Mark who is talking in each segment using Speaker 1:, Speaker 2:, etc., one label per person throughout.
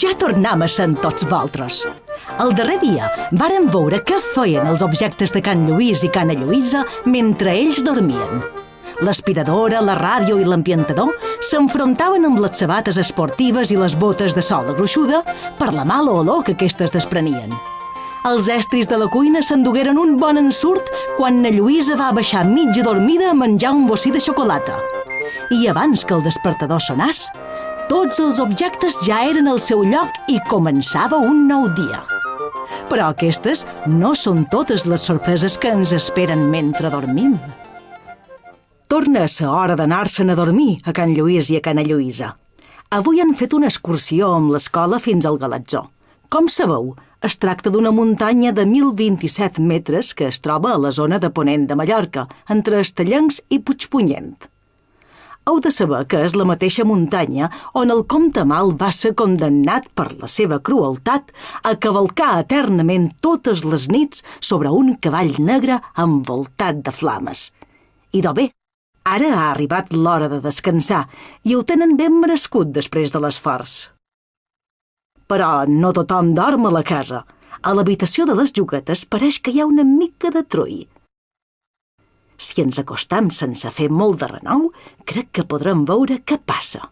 Speaker 1: Ja tornam a ser tots vosaltres. El darrer dia vàrem veure què feien els objectes de Can Lluís i Cana Lluïsa mentre ells dormien. L'aspiradora, la ràdio i l'ambientador s'enfrontaven amb les sabates esportives i les botes de sola gruixuda per la mala olor que aquestes desprenien. Els estris de la cuina s'endugueren un bon ensurt quan na Lluïsa va baixar mitja dormida a menjar un bocí de xocolata. I abans que el despertador sonàs, tots els objectes ja eren al seu lloc i començava un nou dia. Però aquestes no són totes les sorpreses que ens esperen mentre dormim. Torna a ser hora d'anar-se'n a dormir a Can Lluís i a Cana Lluïsa. Avui han fet una excursió amb l'escola fins al Galatzó. Com sabeu, es tracta d'una muntanya de 1.027 metres que es troba a la zona de Ponent de Mallorca, entre Estellencs i Puigpunyent. Heu de saber que és la mateixa muntanya on el comte Mal va ser condemnat per la seva crueltat a cavalcar eternament totes les nits sobre un cavall negre envoltat de flames. I bé, ara ha arribat l'hora de descansar i ho tenen ben merescut després de l'esforç. Però no tothom dorm a la casa. A l'habitació de les juguetes pareix que hi ha una mica de trull. Si ens acostam sense fer molt de renou, crec que podrem veure què passa.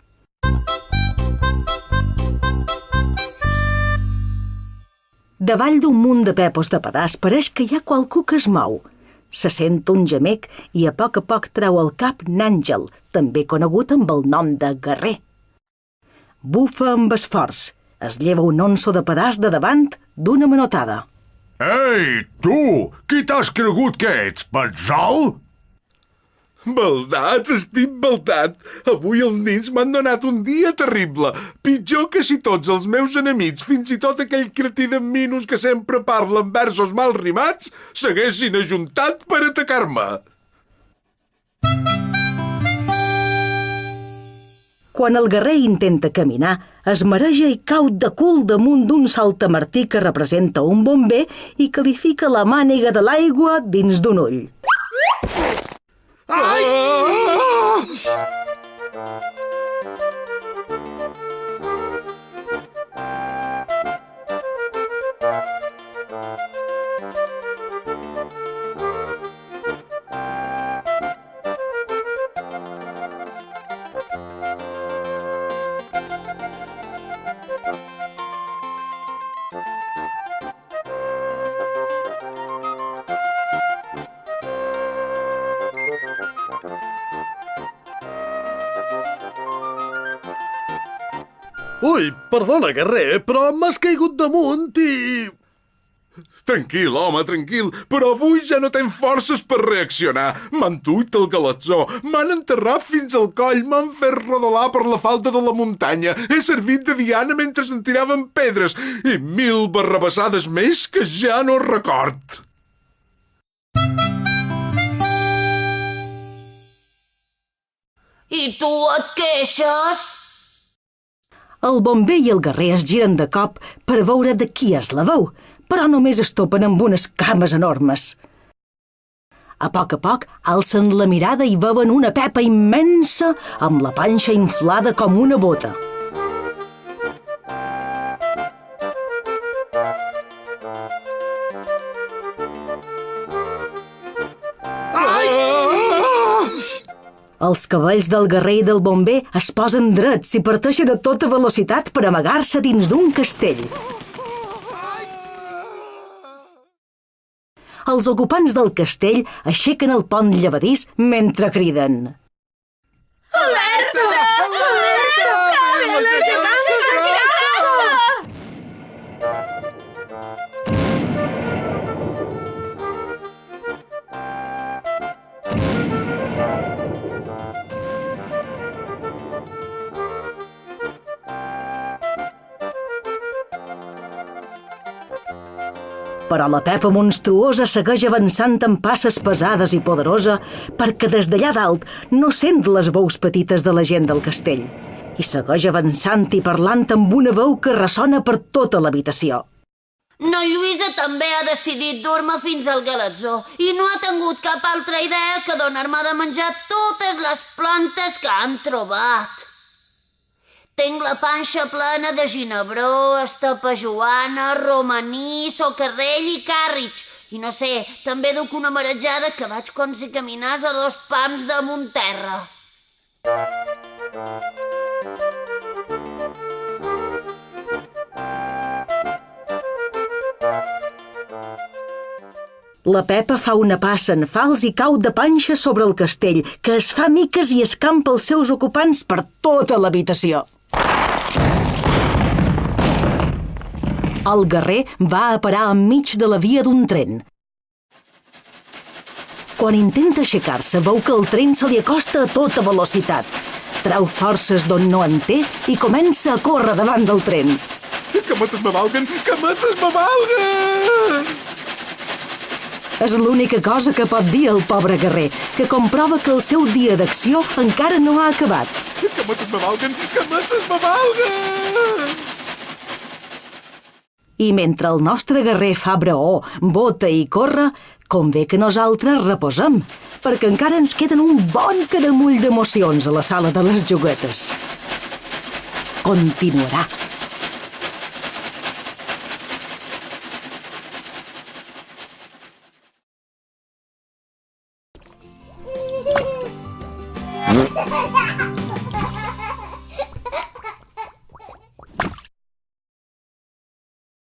Speaker 1: Davall d'un munt de pepos de pedaç pareix que hi ha qualcú que es mou. Se sent un gemec i a poc treu el cap n'Àngel, també conegut amb el nom de Guerrer. Bufa amb esforç. Es lleva un onso de pedaç de davant d'una manotada.
Speaker 2: Ei, tu! Qui t'has cregut que ets, Petzol?
Speaker 3: Baldat, estic baldat. Avui els nins m'han donat un dia terrible. Pitjor que si tots els meus enemics, fins i tot aquell cretí d'en Minos que sempre parla en versos mal rimats, s'haguessin ajuntat per atacar-me.
Speaker 1: Quan el guerrer intenta caminar, es mareja i cau de cul damunt d'un saltamartí que representa un bomber i que li fica la mànega de l'aigua dins d'un ull.
Speaker 3: Ai!
Speaker 4: Ui, perdona, guerrer, però m'has caigut damunt i...
Speaker 3: Tranquil, home, tranquil, però avui ja no tenc forces per reaccionar. M'han tuit el Galatzó, m'han enterrat fins al coll, m'han fet rodolar per la falda de la muntanya, he servit de diana mentre em tiraven pedres i 1000 barrabassades més que ja no record.
Speaker 5: I tu et queixes?
Speaker 1: El bomber i el guerrer es giren de cop per veure de qui és la veu, però només es topen amb unes cames enormes. A poc alcen la mirada i veuen una pepa immensa amb la panxa inflada com una bota. Els cavalls del guerrer i del bomber es posen drets i parteixen a tota velocitat per amagar-se dins d'un castell. Els ocupants del castell aixequen el pont llevadís mentre criden.
Speaker 5: Alerta! Alerta!
Speaker 1: Però la Pepa monstruosa segueix avançant amb passes pesades i poderosa perquè des d'allà dalt no sent les veus petites de la gent del castell. I segueix avançant i parlant amb una veu que ressona per tota l'habitació.
Speaker 5: Na Lluïsa també ha decidit dur-me fins al galatzó i no ha tingut cap altra idea que donar-me de menjar totes les plantes que han trobat. Tinc la panxa plena de ginebró, estapajoana, romaní, socarrell i càrrig. I no sé, també duc una marejada que vaig com si caminàs a 2 pams damunt terra.
Speaker 1: La Pepa fa una passa en fals i cau de panxa sobre el castell, que es fa miques i escampa els seus ocupants per tota l'habitació. El guerrer va a parar enmig de la via d'un tren. Quan intenta aixecar-se, veu que el tren se li acosta a tota velocitat. Treu forces d'on no en té i comença a córrer davant del tren.
Speaker 3: Que mates me valguen! Que mates me valguen!
Speaker 1: És l'única cosa que pot dir el pobre guerrer, que comprova que el seu dia d'acció encara no ha acabat.
Speaker 3: Que mates me valguen! Que mates me valguen!
Speaker 1: I mentre el nostre guerrer fa braó, bota i corre, convé que nosaltres reposem, perquè encara ens queden un bon caramull d'emocions a la sala de les juguetes. Continuarà.